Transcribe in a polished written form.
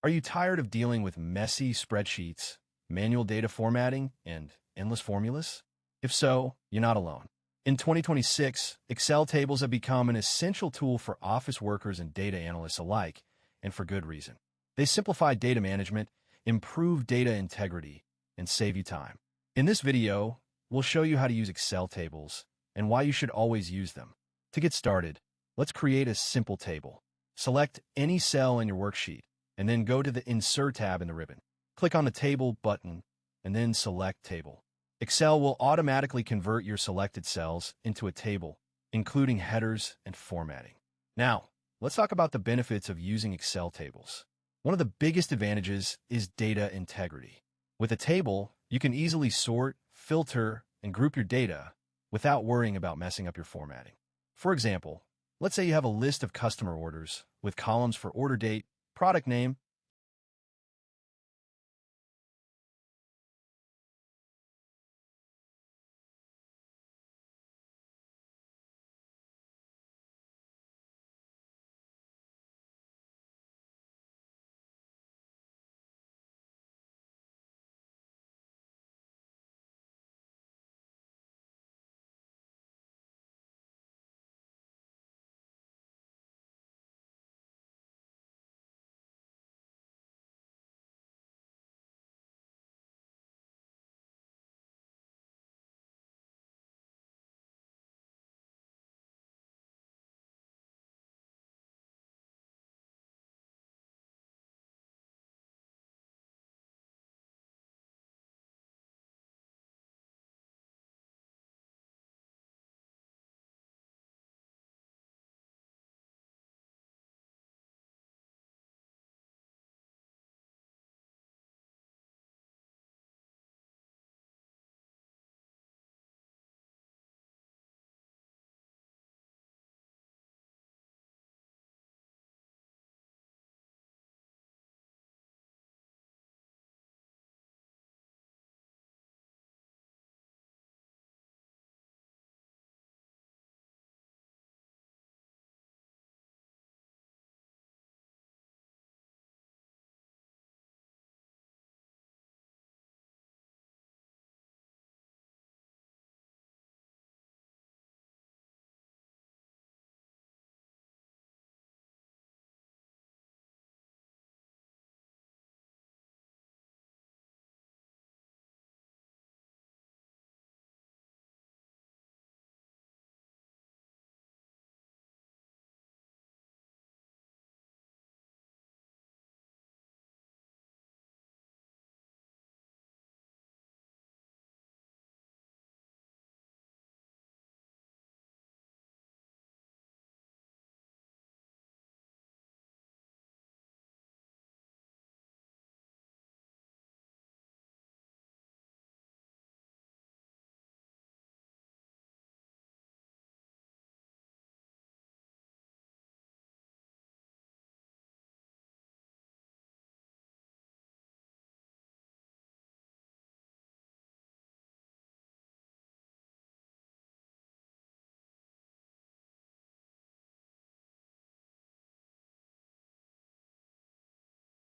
Are you tired of dealing with messy spreadsheets, manual data formatting, and endless formulas? If so, you're not alone. In 2026, Excel tables have become an essential tool for office workers and data analysts alike, and for good reason. They simplify data management, improve data integrity, and save you time. In this video, we'll show you how to use Excel tables and why you should always use them. To get started, let's create a simple table. Select any cell in your worksheet, and then go to the Insert tab in the ribbon. Click on the Table button, and then select Table. Excel will automatically convert your selected cells into a table, including headers and formatting. Now, let's talk about the benefits of using Excel tables. One of the biggest advantages is data integrity. With a table, you can easily sort, filter, and group your data without worrying about messing up your formatting. For example, let's say you have a list of customer orders with columns for order date, product name,